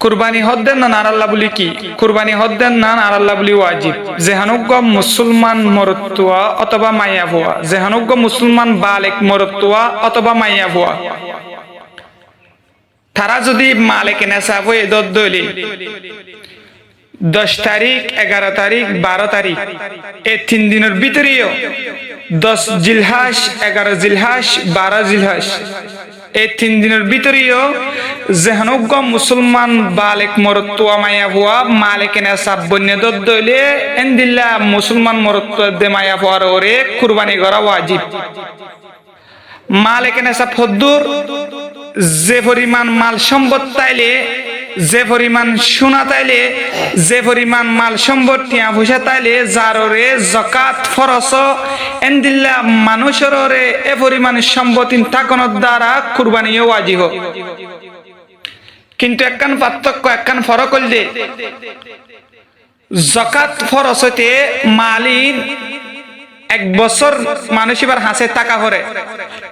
কুরবানি হদ্দেন না আল্লাহ বলি কি কুরবানি হদ্দেন না আল্লাহ বলি ওয়াজিব যেহানুগ্য মুসলমান মরতুয়া অথবা মাইয়া ভুয়া যেহানুগ্য মুসলমান বালেক মরতুয়া অথবা মাইয়া ভুয়া তারা যদি মালিক নেশাব হয়ে দলি 10 তারিখ 11 তারিখ 12 তারিখ এই 3 দিনের ভিতরেও 10 জিলহাস 11 জিলহাস 12 জিলহাস এই 3 দিনের ভিতরেও যেহানুগ্য মুসলমান বালেক মরতুয়া মাইয়া ভুয়া মালিক নেশাব বন্যে দলে এন্দিল্লা মুসলমান মরতুয়া দে মাইয়া ভুয়ার ওরে কুরবানি করা ওয়াজিব মালিক নেশাব ফদ্দুর যে পরিমাণ মাল সম্পদ তাইলে যে পরিমাণ সোনা তাইলে যে পরিমাণ মাল সম্পদ টিয়া পয়সা তাইলে যাররে যাকাত ফরজ এন্দিল্লা মানুষের ওরে এ পরিমাণ সম্পত্তি থাকানোর দ্বারা কুরবানি ওয়াজিব কিন্তু একখান পার্থক্য একখান ফরক হইলে যাকাত ফরজ হইতে মালিন 1 বছর মানুষ এবার হাসে টাকা ভরে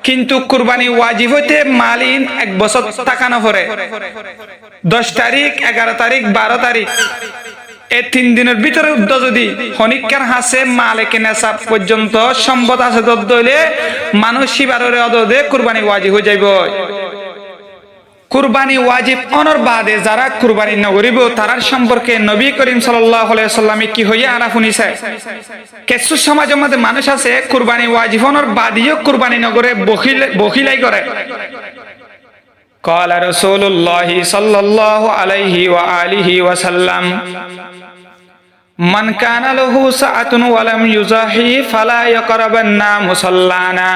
কিন্তু কুরবানি ওয়াজিব হইতে মালিন 1 বছর টাকা না ভরে 10 তারিখ 11 তারিখ 12 তারিখ এই 3 দিনের ভিতরে যদি হনিকার হাসে মালিক নেশাব পর্যন্ত সম্পদ আছে দলে মানুষ এবারে অদদে কুরবানি ওয়াজিব হয়ে যাইব কুরবানি ওয়াজিব অনর বাদে যারা কুরবানি নগরিব তারার সম্পর্কে নবী করিম সাল্লাল্লাহু আলাইহি ওয়াসাল্লামে কি হইয়া আরাফুনিছে কিছু সমাজের মধ্যে মানুষ আছে কুরবানি ওয়াজিব অনর বাদিও কুরবানি নগরে বখিলাই করে قال رسول الله صلى الله عليه وآله وسلم من كان له ساعة ولم يزاحي فلا يقربن مصلانا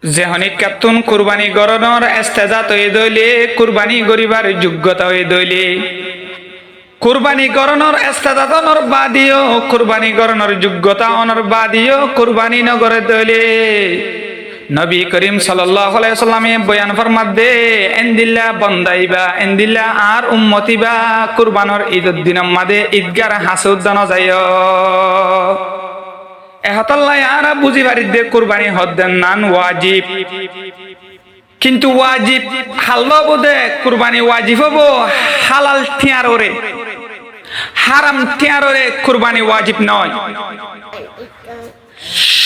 যে হনিকাতুন কুরবানি গরনর ইস্তেজাত হয়ে দইলে কুরবানি গরিবার যোগ্যতা হয়ে দইলে কুরবানি গরনর ইস্তেজাত অনর বাদিও কুরবানি গরনর যোগ্যতা অনর বাদিও কুরবানি নগরে দইলে নবী করিম সাল্লাল্লাহু আলাইহি ওয়াসাল্লামে বয়ান ফরমাদে এন্দিল্লা বন্দাইবা এন্দিল্লা আর উম্মতিবা কুরবানর ঈদের দিনের মাদে ঈদগার হাসুদানো যায় এহতাল্লাহ আরা বুঝি বাড়িতে কুরবানি হদ্দেন নান ওয়াজিব কিন্তু ওয়াজিব হাল্লা বোধে কুরবানি ওয়াজিব হবো হালাল টিয়ার ওরে হারাম টিয়ার ওরে কুরবানি ওয়াজিব নয়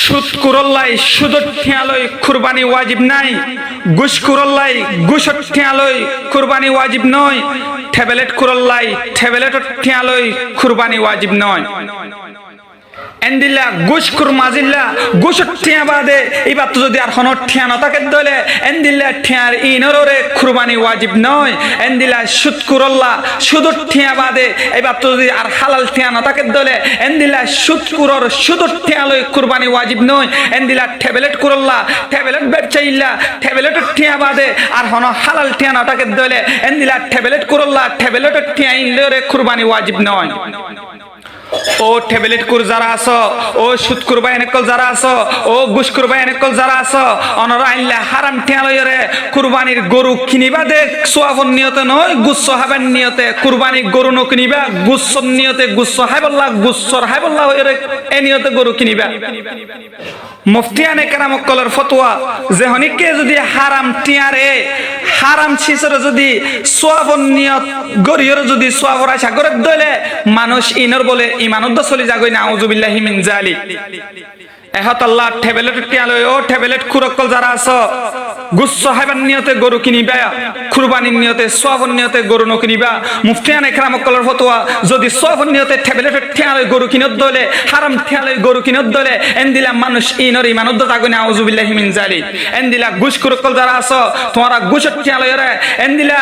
সুদ কুরল্লাই সুদর টিয়ালই কুরবানি ওয়াজিব নাই ঘুষ কুরল্লাই ঘুষর টিয়ালই কুরবানি ওয়াজিব নয় ট্যাবলেট কুরল্লাই ট্যাবলেটর টিয়ালই কুরবানি ওয়াজিব নয় এন্দিল্লা ঘুষ কুরমাজিল্লা ঘুষর টিয়া বাদে এবার তো যদি আর হনর টিয়া না থাকে দলে এন্দিল্লা টিয়ার ইনরে কুরবানি ওয়াজিব নয় এন্দিল্লা সুদ কুরল্লা সুদর টিয়া বাদে এবার তো যদি আর হালাল টিয়া না থাকে দলে এন্দিল্লা সুদ কুরর সুদর টিয়া লই কুরবানি ওয়াজিব নয় এন্দিল্লা ট্যাবলেট কুরল্লা ট্যাবলেট ব্যবচাইল্লা ট্যাবলেটর টিয়া বাদে আর হন হালাল টিয়া না থাকে দলে এন্দিল্লা ট্যাবলেট কুরল্লা ট্যাবলেটর টিয়া ইনরে কুরবানি ওয়াজিব নয় ও ট্যাবলেট কুর যারা আছো ও সুদ কুরবা এনেকল যারা আছো ও ঘুষ কুরবা এনেকল যারা আছো অনরা আইল্লা হারাম টিয়ালয়রে কুরবানির গরু কিনিবা দে সোয়াফন নিয়তে নয় গুচ্ছ হাবেন নিয়তে কুরবানি গরু ন কিনিবা গুচ্ছর নিয়তে গুচ্ছ হাইবল্লাহ গুচ্ছর হাইবল্লাহ হইরে এ নিয়তে গরু কিনিবা মুফতিয়ানে কেরামকলের ফতোয়া যে হনিকে যদি হারাম টিয়ারে হারাম ছিসরে যদি সোয়াফন নিয়ত গরিয়র যদি সোয়াফর আশা করে দলে মানুষ ইনর বলে ইমানত চলি যাগই নাউযুবিল্লাহি মিন যালিক এহতাল্লাহ ট্যাবলেট টিয়ালয় ও ট্যাবলেট কুরকল যারা আছো গুচ্ছ হাইবান নিয়তে গরু কিনিবা কুরবানির নিয়তে সোয়াফন নিয়তে গরু ন কিনিবা মুফতিয়ানে কেরামকলের ফতোয়া যদি সোয়াফন নিয়তে ট্যাবলেট টিয়ালয় গরু কিনত দলে হারাম টিয়ালয় গরু কিনত দলে এন্দিলা মানুষ ইনর ইমানত যাগই নাউযুবিল্লাহি মিন যালিক এন্দিলা ঘুষ কুরকল যারা আছো তোমরা ঘুষর টিয়ালয়রে এন্দিলা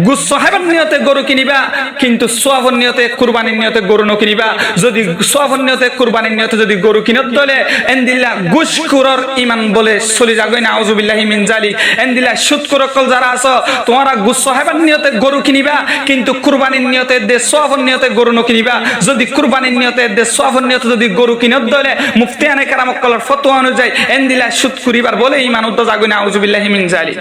গুচ্ছ হাইবান নিয়তে গরু কিনিবা কিন্তু সোয়াফন নিয়তে কুরবানির নিয়তে গরু ন কিনিবা যদি সোয়াফন নিয়তে কুরবানির নিয়তে যদি গরু কিনত দলে এন্দিল্লা ঘুষখোরর ঈমান বলে চলি যাগই নাউযুবিল্লাহি মিন যালিক এন্দিল্লা সুদখোরকল যারা আছো তোমরা গুচ্ছ হাইবান নিয়তে গরু কিনিবা কিন্তু কুরবানির নিয়তে দে সোয়াফন নিয়তে গরু ন কিনিবা যদি কুরবানির নিয়তে দে সোয়াফন নিয়তে যদি গরু কিনত দলে মুফতিয়ানে কেরামকলের ফতোয়া অনুযায়ী এন্দিল্লা সুদ করিবার বলে ঈমান উদ্দ যাগই নাউযুবিল্লাহি মিন যালিক